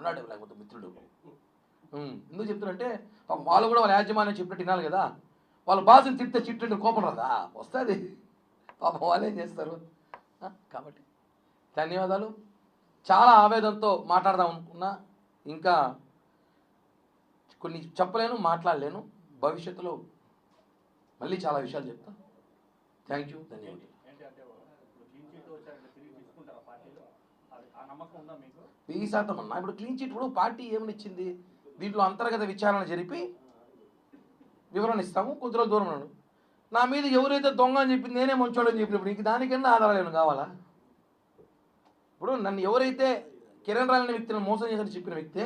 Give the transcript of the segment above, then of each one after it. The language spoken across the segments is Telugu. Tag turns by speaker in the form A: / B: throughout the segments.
A: ఉన్నాడు లేకపోతే మిత్రుడు. ఎందుకు చెప్తున్నంటే వాళ్ళు కూడా వాళ్ళ యాజమాన్యం చెప్పినట్టు వినాలి కదా. వాళ్ళ బాసుని తిడితే చిట్టు కోపం రాదా? వస్తుంది. పాపం వాళ్ళు ఏం చేస్తారు. కాబట్టి ధన్యవాదాలు. చాలా ఆవేదనతో మాట్లాడదాం అనుకున్నా, ఇంకా కొన్ని చెప్పలేను, మాట్లాడలేను. భవిష్యత్తులో మళ్ళీ చాలా విషయాలు చెప్తా. థ్యాంక్ యూ, ధన్యవాదాలు. వెయ్యి శాతం అన్నా. ఇప్పుడు క్లీన్ చిట్ ఇప్పుడు పార్టీ ఏమని ఇచ్చింది, దీంట్లో అంతర్గత విచారణ జరిపి వివరణ ఇస్తాము. కొద్ది రోజులు దూరం ఉన్నాడు. నా మీద ఎవరైతే దొంగ అని చెప్పింది నేనే మంచోడని చెప్పినప్పుడు ఇంక దానికన్నా ఆధారాలు ఏమైనా కావాలా? ఇప్పుడు నన్ను ఎవరైతే కిరణ్ రాయ్ అనే వ్యక్తిని మోసం చేశారని చెప్పిన వ్యక్తే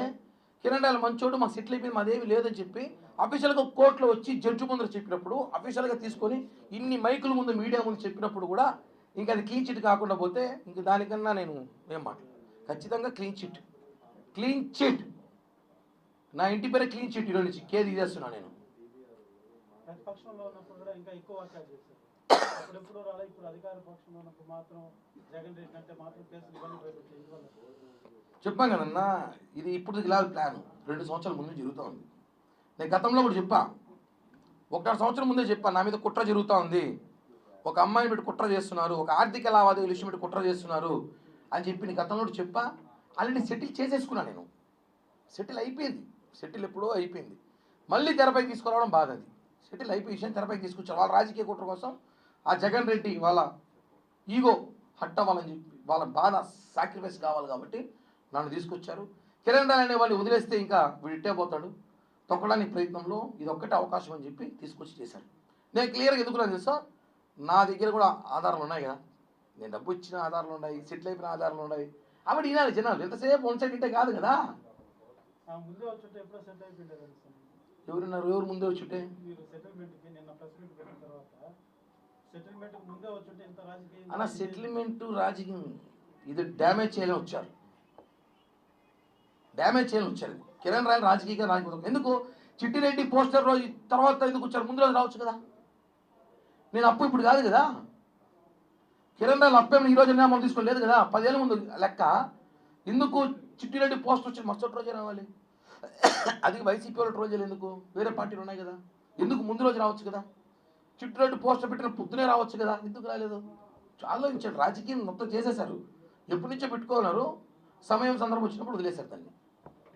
A: కిరణ్ రాయ్ మంచోడు, మాకు సెటిల్ అయిపోయింది, మాదేమి లేదని చెప్పి అఫీషియల్గా కోర్టులో వచ్చి జడ్జి ముందు చెప్పినప్పుడు, అఫీషియల్గా తీసుకొని ఇన్ని మైకుల ముందు మీడియా ముందు చెప్పినప్పుడు కూడా ఇంకా అది క్లీన్ చిట్ కాకుండా పోతే ఇంక దానికన్నా నేను ఏం మాట్లాడు. ఖచ్చితంగా క్లీన్ చిట్, క్లీన్ చిట్. నా ఇంటి పేరే క్లీన్ చిట్. ఈరోజు నుంచి కేర్ తీసేస్తున్నా నేను.
B: ప్రతిపక్షంలో ఉన్నప్పుడు కూడా ఇంకా ఎక్కువ వాక్యాలు చేశారు. అప్పుడెప్పుడు రాలే, ఇప్పుడు అధికార పక్షంలో ఉన్నప్పుడు మాత్రం జగన్ రెడ్డి అంటే మాత్రం కేసులు ఇబ్బంది పడుతుంది.
A: చెప్పాం కదన్నా, ఇది ఇప్పుడు ఇలా ప్లాన్ 2 సంవత్సరాల ముందు జరుగుతూ ఉంది. నేను గతంలో కూడా చెప్పా, 1.5 సంవత్సరం ముందే చెప్పా, నా మీద కుట్ర జరుగుతూ ఉంది, ఒక అమ్మాయిని పెట్టి కుట్ర చేస్తున్నారు, ఒక ఆర్థిక లావాదేవీల విషయం పెట్టి కుట్ర చేస్తున్నారు అని చెప్పి నేను గతంలో చెప్పా. ఆల్రెడీ సెటిల్ చేసేసుకున్నా నేను. సెటిల్ అయిపోయింది. సెటిల్ ఎప్పుడో అయిపోయింది. మళ్ళీ తెరపైకి తీసుకురావడం బాధ. అది సెటిల్ అయిపోయి విషయం తెరపైకి తీసుకొచ్చారు. వాళ్ళ రాజకీయ కుట్ర కోసం ఆ జగన్ రెడ్డి వాళ్ళ ఈగో హట్ అవ్వాలని చెప్పి, వాళ్ళ బాధ సాక్రిఫైస్ కావాలి కాబట్టి నన్ను తీసుకొచ్చారు. కిరణ్ రాయ్ అనే వాడిని వదిలేస్తే ఇంకా వీడు ఇట్టే పోతాడు. తొక్కడానికి ప్రయత్నంలో ఇది ఒక్కటే అవకాశం అని చెప్పి తీసుకొచ్చి చేశారు. నేను క్లియర్గా ఎందుకున్నా తెలుసా, నా దగ్గర కూడా ఆధారాలు ఉన్నాయి కదా. నేను డబ్బు ఇచ్చిన ఆధారాలు ఉన్నాయి, సెటిల్ అయిపోయిన ఆధారాలు ఉన్నాయి. అప్పుడు ఈనాడు జనాలు ఎంతసేపు వన్ సైడ్ ఇంటే కాదు కదా. ఎవరున్నారు, ఎవరు ముందే వచ్చుంటే? అన్న సెటిల్మెంట్ రాజకీయం ఇది డ్యామేజ్ చేయాలని వచ్చారు. డ్యామేజ్ చేయాలని వచ్చారు. కిరణ్ రాయ్ రాజకీయంగా రాజకీయం ఎందుకు? చిట్టిరెడ్డి పోస్టర్ రోజు తర్వాత ఎందుకు వచ్చారు? ముందు రోజు రావచ్చు కదా. నేను అప్పు ఇప్పుడు కాదు కదా. కిరణ్ రాయ్ అప్పేమని ఈ రోజు మనం తీసుకోలేదు కదా. 10 ఏళ్ళ ముందు లెక్క. ఎందుకు చిట్టిరెడ్డి పోస్టర్ వచ్చి మరుసటి రోజే రావాలి? అది వైసీపీ వాళ్ళు రోజులు ఎందుకు? వేరే పార్టీలు ఉన్నాయి కదా. ఎందుకు ముందు రోజు రావచ్చు కదా. చిట్టిరెడ్డి పోస్టర్ పెట్టిన పొద్దునే రావచ్చు కదా. ఎందుకు రాలేదు? ఆలోచించాడు. రాజకీయం మొత్తం చేసేశారు. ఎప్పటి నుంచో పెట్టుకోన్నారు. సమయం సందర్భం వచ్చినప్పుడు వదిలేశారు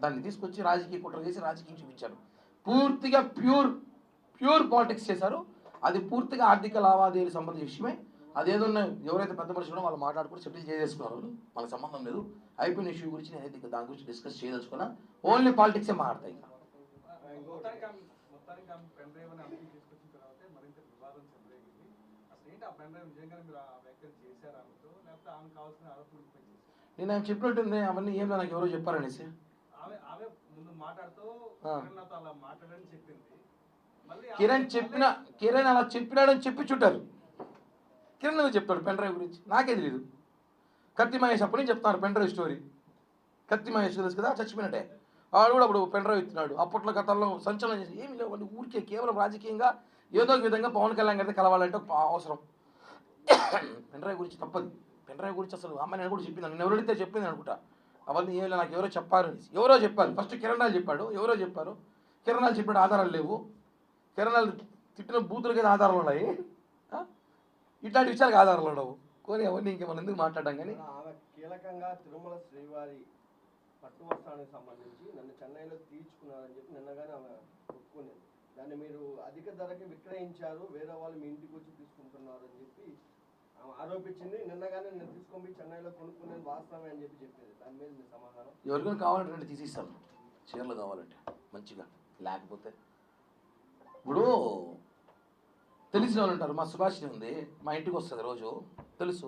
A: దాన్ని తీసుకొచ్చి రాజకీయ కుట్ర చేసి రాజకీయం చూపించారు. పూర్తిగా ప్యూర్ పాలిటిక్స్ చేశారు. అది పూర్తిగా ఆర్థిక లావాదేవీలకు సంబంధించిన విషయమే. అదేదో ఎవరైతే పెద్ద మనుషులు వాళ్ళు మాట్లాడుకుని సెటిల్ చేసేసుకున్నారు. మనకు సంబంధం లేదు. అయిపోయిన ఇష్యూ గురించి నేనైతే దాని గురించి డిస్కస్ చేయదలుచుకున్నా. ఓన్లీ పాలిటిక్సే మాట్లాడతాయి. నేను ఆయన చెప్పినట్టుంది అవన్నీ ఏం నాకు ఎవరో చెప్పారనేసి. కిరణ్ అలా చెప్పినాడని చెప్పి చుట్టారు. కిరణ్ చెప్తాడు పెన్ డ్రైవ్ గురించి, నాకే తెలియదు. కత్తి మహేష్ అప్పటి నుంచి చెప్తాను pen drive story. Kathi Mahesh తెలుసు కదా, చచ్చిపోయినట్టే. వాడు కూడా అప్పుడు పెన్ డ్రైవ్ ఇస్తున్నాడు. అప్పట్లో గతంలో సంచలనం చేసి ఏమి లేవు. ఊరికే కేవలం రాజకీయంగా ఏదో ఒక విధంగా పవన్ కళ్యాణ్ గారితో కలవాలంటే అవసరం. పెన్ డ్రైవ్ గురించి తప్పదు. పెన్ డ్రైవ్ గురించి అసలు అమ్మాయి నేను కూడా చెప్పింది, నేను ఎవరైతే చెప్పింది అనుకుంటా. అవన్నీ ఏమి నాకు ఎవరో చెప్పారు. ఎవరో చెప్పారు. ఫస్ట్ కిరణ్ రాయ్ చెప్పాడు, ఎవరో చెప్పారు. కిరణ్ రాయ్ చెప్పిన ఆధారాలు లేవు. కిరణ్ రాయ్ తిట్టిన బూతులకి ఆధారాలు ఉన్నాయి. ఇట్లాంటి విషయాలకు ఆధారాలు ఉండవు. కొని అవన్నీ ఇంకేమన్నా ఎందుకు మాట్లాడడం. కానీ
C: కీలకంగా తిరుమల శ్రీవారి పట్టు వస్త్రానికి సంబంధించి నన్ను చెన్నైలో తీర్చుకున్నారని చెప్పి నిన్నగానే ఆమె ఒప్పుకునేది. దాన్ని మీరు అధిక ధరకి విక్రయించారు, వేరే వాళ్ళు మీ ఇంటికి వచ్చి తీసుకుంటున్నారు అని చెప్పి ఆమె ఆరోపించింది. నిన్నగానే నేను తీసుకొని చెన్నైలో కొనుక్కునేది వాస్తవమే అని చెప్పి చెప్పింది. దాని మీద మీ సమాధానం?
A: ఎవరికైనా కావాలంటే తీసిస్తాను. చీరలు కావాలంటే మంచిగా, లేకపోతే ఇప్పుడు తెలిసిన వాళ్ళు ఉంటారు. మా సుభాషిణి ఉంది, మా ఇంటికి వస్తుంది రోజు, తెలుసు.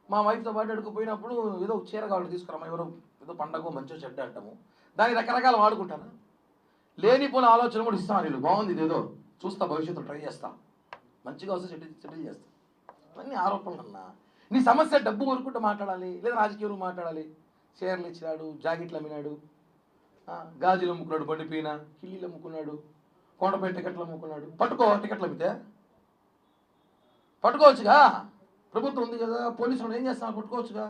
A: మా వైఫ్తో పాటు అడుగుపోయినప్పుడు ఏదో చీర కావాలంటే తీసుకురామా, ఎవరో ఏదో పండగ మంచిగా చెడ్డ అంటాము. దానికి రకరకాల వాడుకుంటాను. లేనిపోయిన ఆలోచన కూడా ఇస్తాను. వీళ్ళు బాగుంది, ఇదేదో చూస్తా, భవిష్యత్తులో ట్రై చేస్తా, మంచిగా వస్తే సెటిల్ చేస్తా. అన్నీ ఆరోపణలు అన్నా. నీ సమస్య డబ్బు కొనుక్కుంటూ మాట్లాడాలి, లేదా రాజకీయం మాట్లాడాలి. చీరలు ఇచ్చినాడు, జాకెట్లు అమ్మినాడు, గాజులు అమ్ముకున్నాడు, బండిపోయిన కిల్లీలు అమ్ముకున్నాడు, కొండపై టికెట్లు అమ్ముకున్నాడు. పట్టుకో, టికెట్లు అమ్మితే పట్టుకోవచ్చుగా. ప్రభుత్వం ఉంది కదా, పోలీసులు ఏం చేస్తున్నారు, పట్టుకోవచ్చుగా.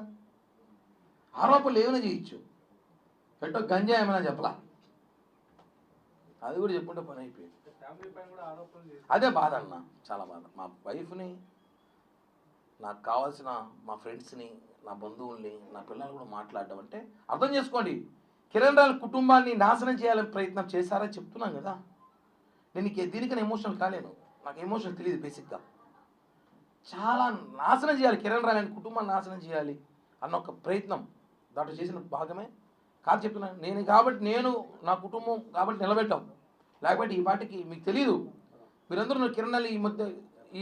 A: ఆరోపణలు ఏమైనా చేయొచ్చు. పెట్టో గంజా ఏమైనా చెప్పలా, అది కూడా చెప్పుకుంటే పని అయిపోయింది.
B: ఫ్యామిలీ పైన కూడా ఆరోపణలు చేశారు.
A: అదే బాధ అన్న, చాలా బాధ. మా వైఫ్ని, నాకు కావాల్సిన మా ఫ్రెండ్స్ని, నా బంధువుల్ని, నా పిల్లల్ని కూడా మాట్లాడడం అంటే అర్థం చేసుకోండి. కిరణ్ రాయల్ కుటుంబాన్ని నాశనం చేయాలని ప్రయత్నం చేశారని చెప్తున్నాను కదా. నేను దీనికన్నా ఎమోషనల్ కాలేను, నాకు ఎమోషన్ తెలియదు బేసిక్గా. చాలా నాశనం చేయాలి, కిరణ్ రాయల్ అనే కుటుంబాన్ని నాశనం చేయాలి అన్న ఒక ప్రయత్నం దాంట్లో చేసిన భాగమే కాదు చెప్తున్నాను. నేను కాబట్టి, నేను నా కుటుంబం కాబట్టి నిలబెట్టాం, లేకపోతే ఈ పాటికి మీకు తెలియదు. మీరందరూ కిరణ్ రాయల్ ఈ మధ్య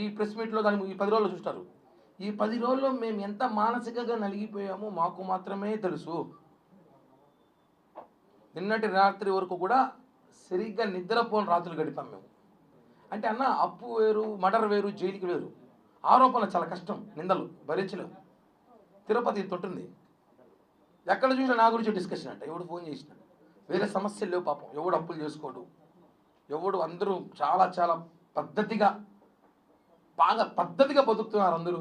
A: ఈ ప్రెస్ మీట్లో కానీ ఈ 10 రోజుల్లో చూస్తారు. ఈ 10 రోజుల్లో మేము ఎంత మానసికంగా నలిగిపోయామో మాకు మాత్రమే తెలుసు. నిన్నటి రాత్రి వరకు కూడా సరిగ్గా నిద్రపోని రాత్రులు గడిపాం మేము. అంటే అన్న, అప్పు వేరు, మర్డర్ వేరు, జైలుకి వేరు. ఆరోపణలు చాలా కష్టం, నిందలు భరించలేము. తిరుపతి తొట్టుంది, ఎక్కడ చూసినా నా గురించి డిస్కషన్ అంట. ఎవడు ఫోన్ చేసిన వేరే సమస్యలు లేవు పాపం, ఎవడు అప్పులు చేసుకోడు, ఎవడు, అందరూ చాలా చాలా పద్ధతిగా, బాగా పద్ధతిగా బతుకుతున్నారు అందరూ.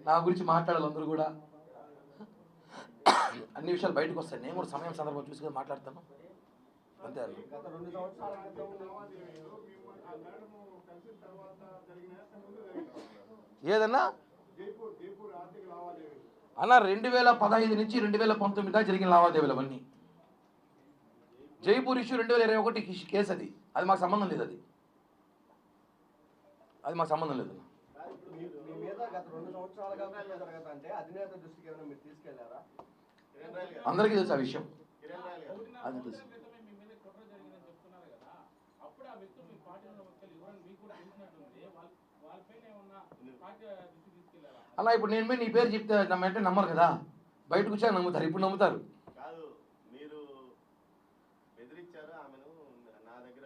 A: నా గురించి మాట్లాడాలి అందరూ కూడా, అన్ని విషయాలు బయటకు వస్తాయి. నేను కూడా సమయం సందర్భం చూసుకొని మాట్లాడతాను అంతే.
C: గత 2 సంవత్సరాల క్రితం
A: ఏదన్నా అన్న 2015 నుంచి 2019 దాకా జరిగిన లావాదేవీలు అవన్నీ. జైపూర్ ఇష్యూ 2021 కేసు, అది మాకు సంబంధం లేదు, అది మాకు సంబంధం లేదు.
C: మీ మీద గత 2 సంవత్సరాలుగా జరగదంటే అధినేత దృష్టికి ఏమైనా మీరు తీసుకెళ్లారా?
A: అందరికీ తెలుసు ఆ విషయం, అది తెలుసు. అలా ఇప్పుడు నేను నీ పేరు చెప్తే అంటే నమ్మరు కదా, బయటకు వచ్చా నమ్ముతారు, ఇప్పుడు నమ్ముతారు.
D: కాదు, మీరు బెదిరించారు ఆమెను, నా దగ్గర